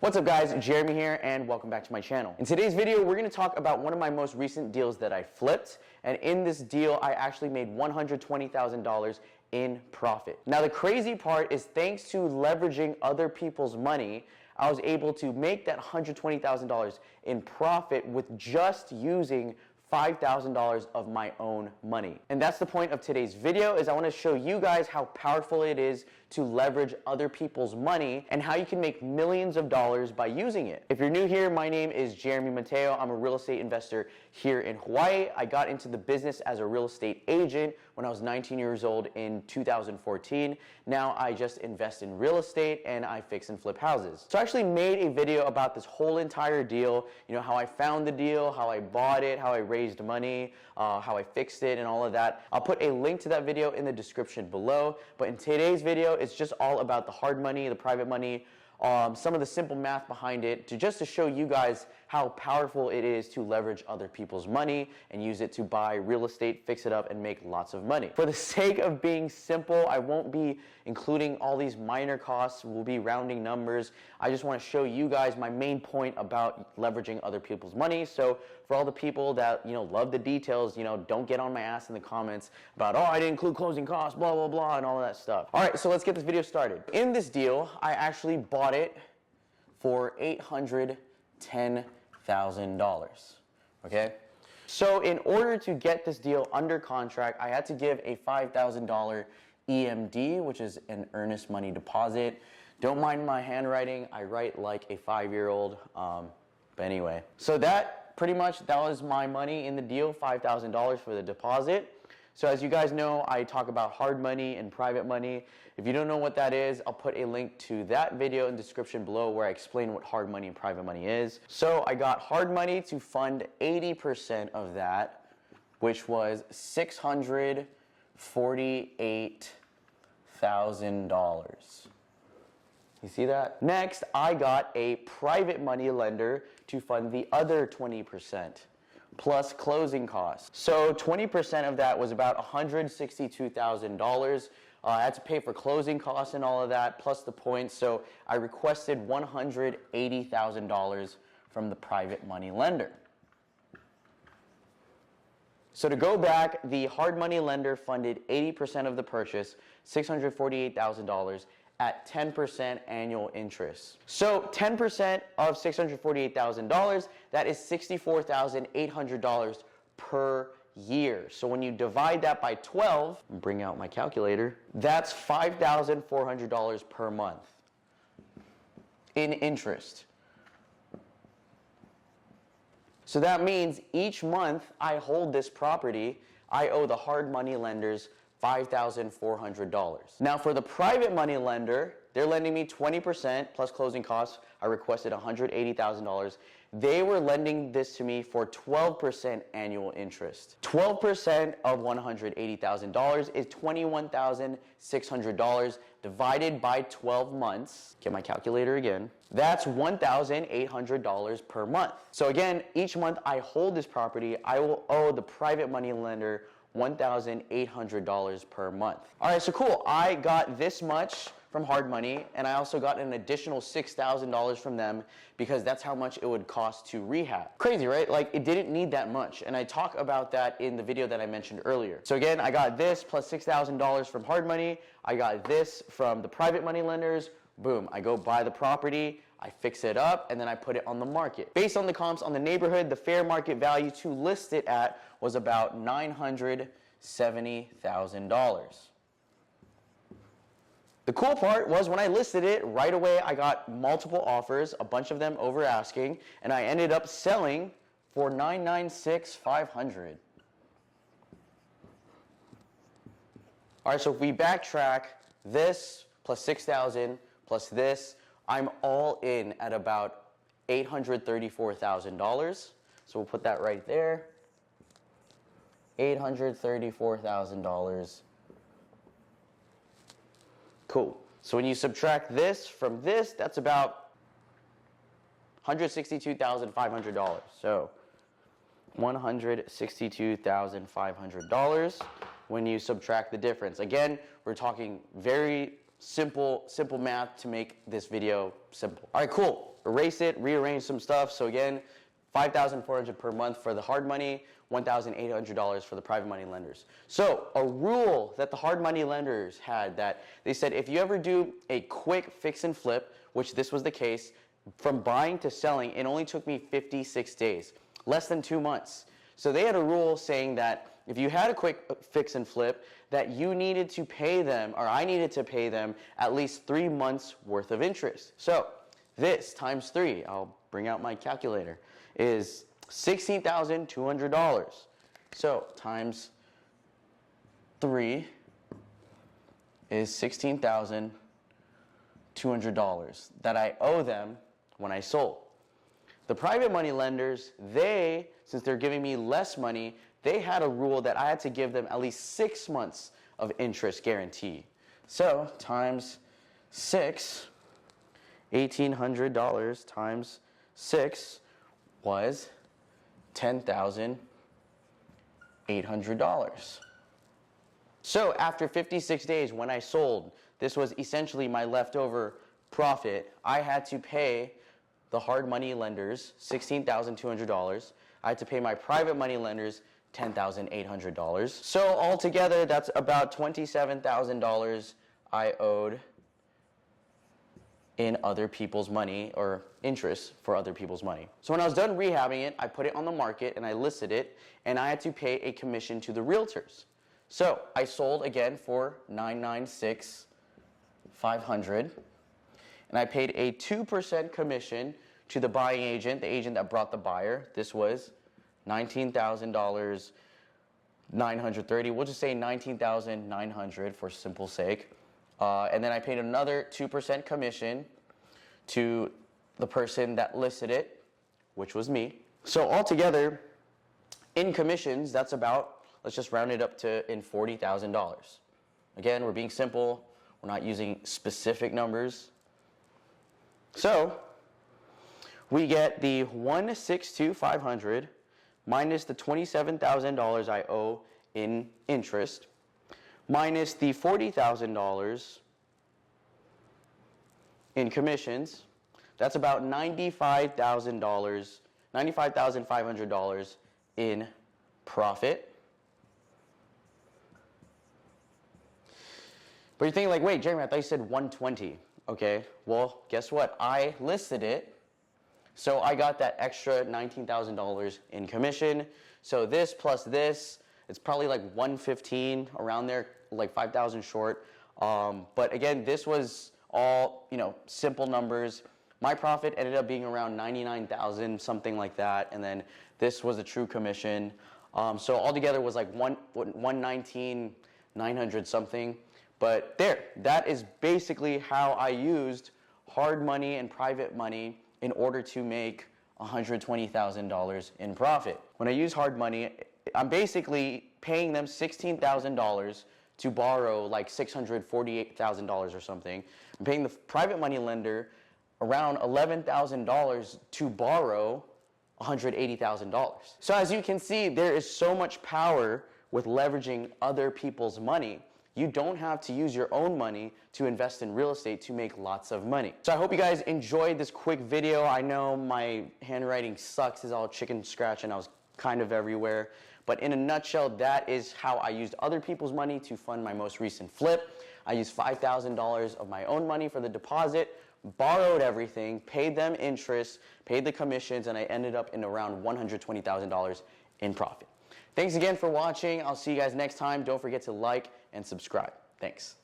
What's up guys, Jeremy here and welcome back to my channel. In today's video, we're gonna talk about one of my most recent deals that I flipped. And in this deal, I actually made $120,000 in profit. Now the crazy part is thanks to leveraging other people's money, I was able to make that $120,000 in profit with just using $5,000 of my own money. And that's the point of today's video, is I want to show you guys how powerful it is to leverage other people's money and how you can make millions of dollars by using it. If you're new here, my name is Jeremy Mateo. I'm a real estate investor here in Hawaii. I got into the business as a real estate agent when I was 19 years old in 2014. Now I just invest in real estate and I fix and flip houses. So I actually made a video about this whole entire deal, you know, how I found the deal, how I bought it, how I raised money, how I fixed it and all of that. I'll put a link to that video in the description below. But in today's video, it's just all about the hard money, the private money, some of the simple math behind it, just to show you guys how powerful it is to leverage other people's money and use it to buy real estate, fix it up, and make lots of money. For the sake of being simple, I won't be including all these minor costs. We'll be rounding numbers. I just want to show you guys my main point about leveraging other people's money. So for all the people that, you know, love the details, you know, don't get on my ass in the comments about, oh, I didn't include closing costs, blah, blah, blah, and all of that stuff. All right, so let's get this video started. In this deal, I actually bought it for $810,000, okay? So in order to get this deal under contract, I had to give a $5,000 EMD, which is an earnest money deposit. Don't mind my handwriting, I write like a 5-year-old, but anyway. So that was my money in the deal, $5,000 for the deposit. So as you guys know, I talk about hard money and private money. If you don't know what that is, I'll put a link to that video in the description below where I explain what hard money and private money is. So I got hard money to fund 80% of that, which was $648,000. You see that? Next, I got a private money lender to fund the other 20%. Plus closing costs. So 20% of that was about $162,000. I had to pay for closing costs and all of that, plus the points. So I requested $180,000 from the private money lender. So to go back, the hard money lender funded 80% of the purchase, $648,000, at 10% annual interest. So 10% of $648,000, that is $64,800 per year. So when you divide that by 12, bring out my calculator, that's $5,400 per month in interest. So that means each month I hold this property, I owe the hard money lenders $5,400. Now for the private money lender, they're lending me 20% plus closing costs. I requested $180,000. They were lending this to me for 12% annual interest. 12% of $180,000 is $21,600 divided by 12 months. Get my calculator again. That's $1,800 per month. So again, each month I hold this property, I will owe the private money lender $1,800 per month. All right, so cool. I got this much from hard money, and I also got an additional $6,000 from them because that's how much it would cost to rehab. Crazy, right? Like, it didn't need that much, and I talk about that in the video that I mentioned earlier. So again, I got this plus $6,000 from hard money. I got this from the private money lenders. Boom, I go buy the property, I fix it up, and then I put it on the market. Based on the comps on the neighborhood, the fair market value to list it at was about $970,000. The cool part was when I listed it, right away I got multiple offers, a bunch of them over asking, and I ended up selling for $996,500. All right, so if we backtrack, this plus $6,000 plus this, I'm all in at about $834,000. So we'll put that right there. $834,000. Cool. So when you subtract this from this, that's about $162,500. So $162,500 when you subtract the difference. Again, we're talking very simple math to make this video simple. All right, cool. erase it, rearrange some stuff. So again, $5,400 per month for the hard money, $1,800 for the private money lenders. So a rule that the hard money lenders had, that they said if you ever do a quick fix and flip, which this was the case, from buying to selling, it only took me 56 days, less than 2 months. So they had a rule saying that if you had a quick fix and flip, that you needed to pay them, or I needed to pay them, at least 3 months worth of interest. So this times 3, I'll bring out my calculator, is $16,200. So times 3 is $16,200 that I owe them when I sold. The private money lenders, they, since they're giving me less money, they had a rule that I had to give them at least 6 months of interest guarantee. So times 6, $1,800 times 6 was $10,800. So after 56 days, when I sold, this was essentially my leftover profit. I had to pay the hard money lenders $16,200. I had to pay my private money lenders $10,800. So altogether, that's about $27,000 I owed in other people's money, or interest for other people's money. So when I was done rehabbing it, I put it on the market and I listed it, and I had to pay a commission to the realtors. So I sold again for $996,500, and I paid a 2% commission to the buying agent, the agent that brought the buyer. This was $19,930. We'll just say $19,900 for simple sake. And then I paid another 2% commission to the person that listed it, which was me. So altogether, in commissions, that's about, let's just round it up to in $40,000. Again, we're being simple. We're not using specific numbers. So we get the $162,500 minus the $27,000 I owe in interest, minus the $40,000 in commissions. That's about $95,500 in profit. But you're thinking like, wait, Jeremy, I thought you said 120. Okay, well, guess what? I listed it, so I got that extra $19,000 in commission. So this plus this, it's probably like 115 around there, like 5,000 short. But again, this was all, simple numbers. My profit ended up being around 99,000, something like that. And then this was a true commission. So altogether was like 119,900 something. But there, that is basically how I used hard money and private money in order to make $120,000 in profit. When I use hard money, I'm basically paying them $16,000 to borrow like $648,000 or something. I'm paying the private money lender around $11,000 to borrow $180,000. So as you can see, there is so much power with leveraging other people's money. You don't have to use your own money to invest in real estate to make lots of money. So I hope you guys enjoyed this quick video. I know my handwriting sucks, it's all chicken scratch and I was kind of everywhere. But in a nutshell, that is how I used other people's money to fund my most recent flip. I used $5,000 of my own money for the deposit, borrowed everything, paid them interest, paid the commissions, and I ended up in around $120,000 in profit. Thanks again for watching. I'll see you guys next time. Don't forget to like and subscribe. Thanks.